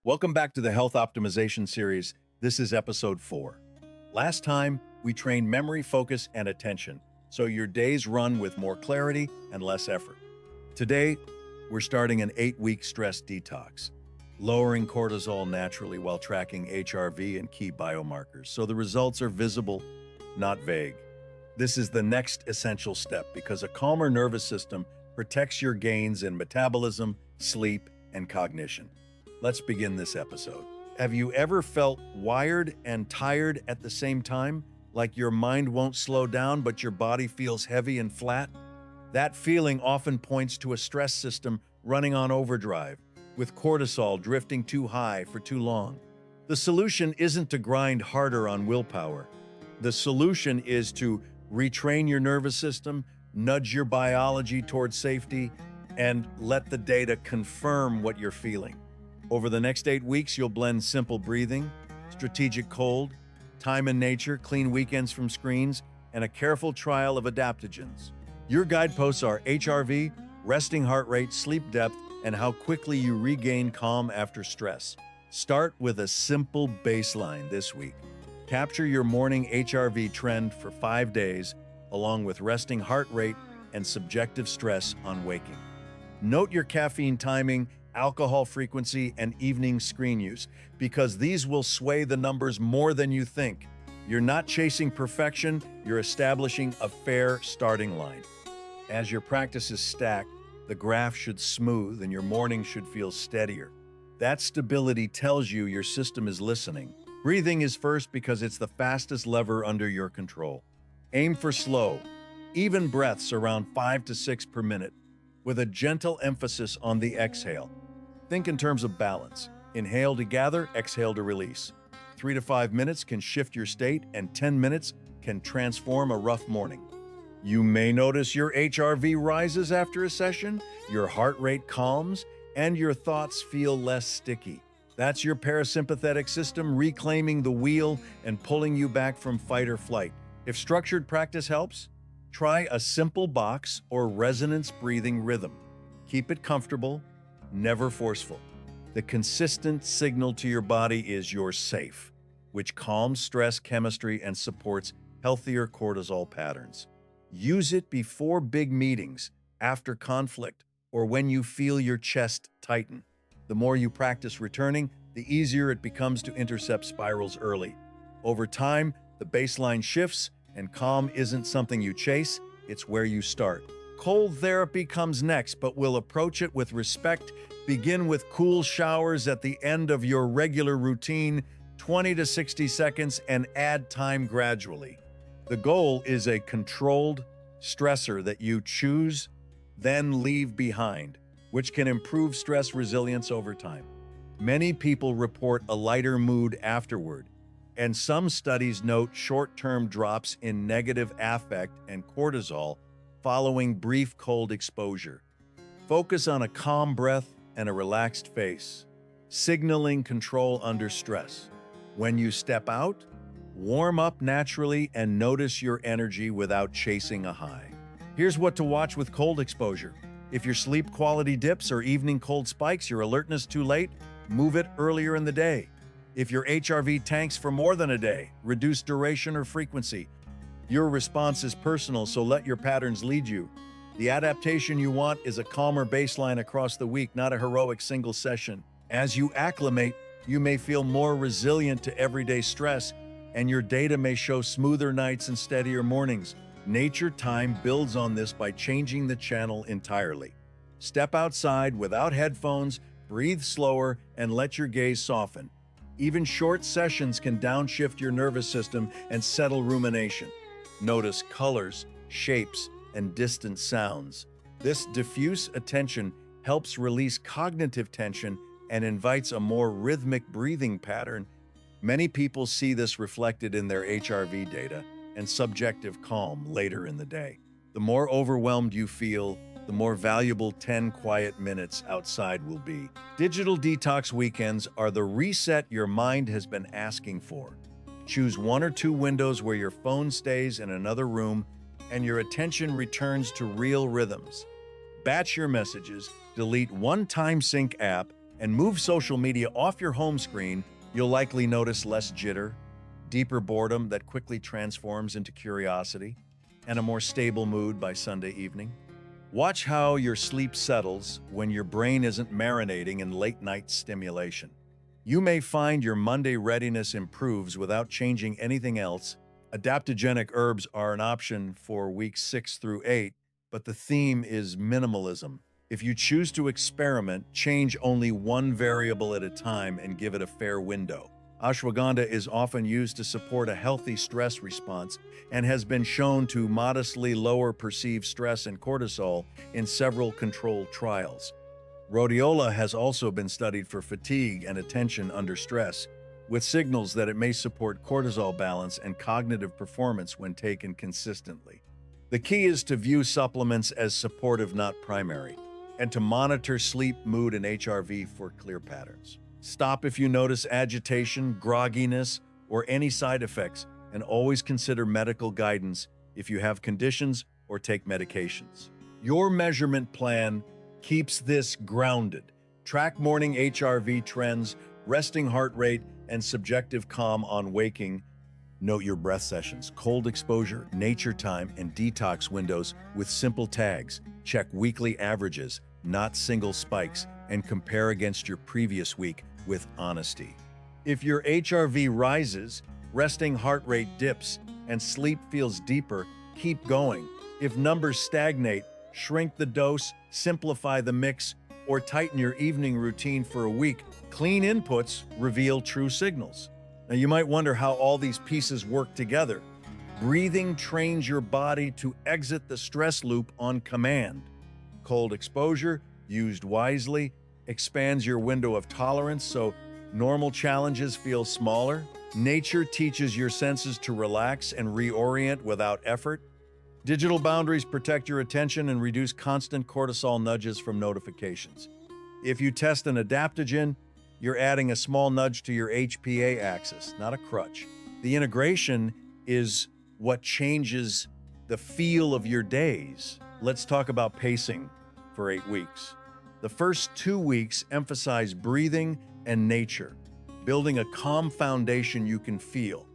Welcome back to the Health Optimization Series. This is episode 4. Last time, we trained memory, focus, and attention, so your days run with more clarity and less effort. Today, we're starting an 8-week stress detox, lowering cortisol naturally while tracking HRV and key biomarkers, so the results are visible, not vague. This is the next essential step because a calmer nervous system protects your gains in metabolism, sleep, and cognition. Let's begin this episode. Have you ever felt wired and tired at the same time? Like your mind won't slow down, but your body feels heavy and flat? That feeling often points to a stress system running on overdrive, with cortisol drifting too high for too long. The solution isn't to grind harder on willpower. The solution is to retrain your nervous system, nudge your biology towards safety, and let the data confirm what you're feeling. Over the next 8 weeks, you'll blend simple breathing, strategic cold, time in nature, clean weekends from screens, and a careful trial of adaptogens. Your guideposts are HRV, resting heart rate, sleep depth, and how quickly you regain calm after stress. Start with a simple baseline this week. Capture your morning HRV trend for 5 days, along with resting heart rate and subjective stress on waking. Note your caffeine timing, alcohol frequency, and evening screen use, because these will sway the numbers more than you think. You're not chasing perfection, you're establishing a fair starting line. As your practices stack, the graph should smooth and your morning should feel steadier. That stability tells you your system is listening. Breathing is first because it's the fastest lever under your control. Aim for slow, even breaths around 5 to 6 per minute, with a gentle emphasis on the exhale. Think in terms of balance. Inhale to gather, exhale to release. 3 to 5 minutes can shift your state, and 10 minutes can transform a rough morning. You may notice your HRV rises after a session, your heart rate calms, and your thoughts feel less sticky. That's your parasympathetic system reclaiming the wheel and pulling you back from fight or flight. If structured practice helps, try a simple box or resonance breathing rhythm. Keep it comfortable, never forceful. The consistent signal to your body is you're safe, which calms stress chemistry and supports healthier cortisol patterns. Use it before big meetings, after conflict, or when you feel your chest tighten. The more you practice returning, the easier it becomes to intercept spirals early. Over time, the baseline shifts, and calm isn't something you chase, it's where you start. Cold therapy comes next, but we'll approach it with respect. Begin with cool showers at the end of your regular routine, 20 to 60 seconds, and add time gradually. The goal is a controlled stressor that you choose, then leave behind, which can improve stress resilience over time. Many people report a lighter mood afterward, and some studies note short-term drops in negative affect and cortisol following brief cold exposure. Focus on a calm breath and a relaxed face, signaling control under stress. When you step out, warm up naturally and notice your energy without chasing a high. Here's what to watch with cold exposure. If your sleep quality dips or evening cold spikes, your alertness too late, move it earlier in the day. If your HRV tanks for more than a day, reduce duration or frequency. Your response is personal, so let your patterns lead you. The adaptation you want is a calmer baseline across the week, not a heroic single session. As you acclimate, you may feel more resilient to everyday stress, and your data may show smoother nights and steadier mornings. Nature time builds on this by changing the channel entirely. Step outside without headphones, breathe slower, and let your gaze soften. Even short sessions can downshift your nervous system and settle rumination. Notice colors, shapes, and distant sounds. This diffuse attention helps release cognitive tension and invites a more rhythmic breathing pattern. Many people see this reflected in their HRV data and subjective calm later in the day. The more overwhelmed you feel, the more valuable 10 quiet minutes outside will be. Digital detox weekends are the reset your mind has been asking for. Choose 1 or 2 windows where your phone stays in another room and your attention returns to real rhythms. Batch your messages, delete one time sync app, and move social media off your home screen, you'll likely notice less jitter, deeper boredom that quickly transforms into curiosity, and a more stable mood by Sunday evening. Watch how your sleep settles when your brain isn't marinating in late-night stimulation. You may find your Monday readiness improves without changing anything else. Adaptogenic herbs are an option for weeks 6 through 8, but the theme is minimalism. If you choose to experiment, change only one variable at a time and give it a fair window. Ashwagandha is often used to support a healthy stress response and has been shown to modestly lower perceived stress and cortisol in several controlled trials. Rhodiola has also been studied for fatigue and attention under stress, with signals that it may support cortisol balance and cognitive performance when taken consistently. The key is to view supplements as supportive, not primary, and to monitor sleep, mood, and HRV for clear patterns. Stop if you notice agitation, grogginess, or any side effects, and always consider medical guidance if you have conditions or take medications. Your measurement plan keeps this grounded. Track morning HRV trends, resting heart rate, and subjective calm on waking. Note your breath sessions, cold exposure, nature time, and detox windows with simple tags. Check weekly averages, not single spikes, and compare against your previous week with honesty. If your HRV rises, resting heart rate dips, and sleep feels deeper, keep going. If numbers stagnate, shrink the dose, simplify the mix, or tighten your evening routine for a week. Clean inputs reveal true signals. Now, you might wonder how all these pieces work together. Breathing trains your body to exit the stress loop on command. Cold exposure, used wisely, expands your window of tolerance so normal challenges feel smaller. Nature teaches your senses to relax and reorient without effort. Digital boundaries protect your attention and reduce constant cortisol nudges from notifications. If you test an adaptogen, you're adding a small nudge to your HPA axis, not a crutch. The integration is what changes the feel of your days. Let's talk about pacing for 8 weeks. The first 2 weeks emphasize breathing and nature, building a calm foundation you can feel.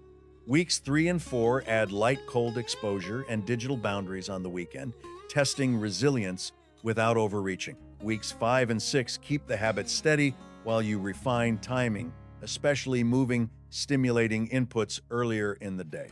Weeks 3 and 4 add light cold exposure and digital boundaries on the weekend, testing resilience without overreaching. Weeks 5 and 6 keep the habit steady while you refine timing, especially moving stimulating inputs earlier in the day.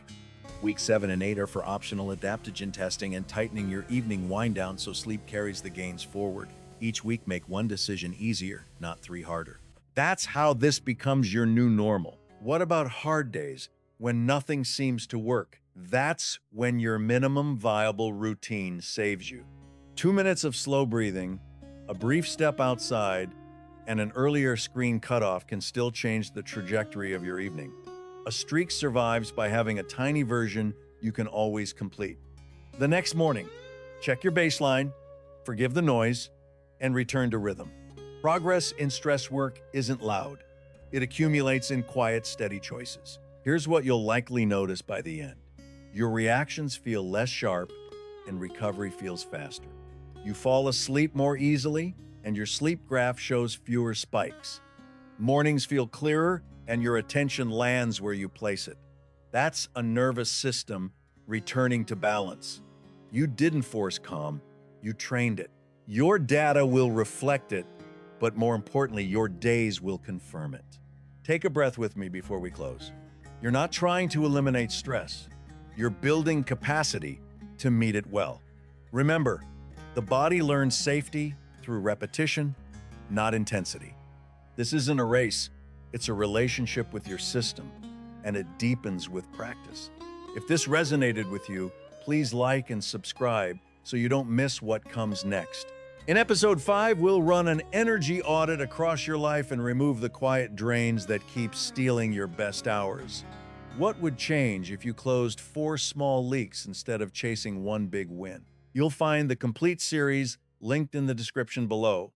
Weeks 7 and 8 are for optional adaptogen testing and tightening your evening wind down so sleep carries the gains forward. Each week, make one decision easier, not 3 harder. That's how this becomes your new normal. What about hard days when nothing seems to work? That's when your minimum viable routine saves you. 2 minutes of slow breathing, a brief step outside, and an earlier screen cutoff can still change the trajectory of your evening. A streak survives by having a tiny version you can always complete. The next morning, check your baseline, forgive the noise, and return to rhythm. Progress in stress work isn't loud. It accumulates in quiet, steady choices. Here's what you'll likely notice by the end. Your reactions feel less sharp and recovery feels faster. You fall asleep more easily and your sleep graph shows fewer spikes. Mornings feel clearer and your attention lands where you place it. That's a nervous system returning to balance. You didn't force calm, you trained it. Your data will reflect it, but more importantly, your days will confirm it. Take a breath with me before we close. You're not trying to eliminate stress. You're building capacity to meet it well. Remember, the body learns safety through repetition, not intensity. This isn't a race, it's a relationship with your system, and it deepens with practice. If this resonated with you, please like and subscribe so you don't miss what comes next. In episode 5, we'll run an energy audit across your life and remove the quiet drains that keep stealing your best hours. What would change if you closed 4 small leaks instead of chasing one big win? You'll find the complete series linked in the description below.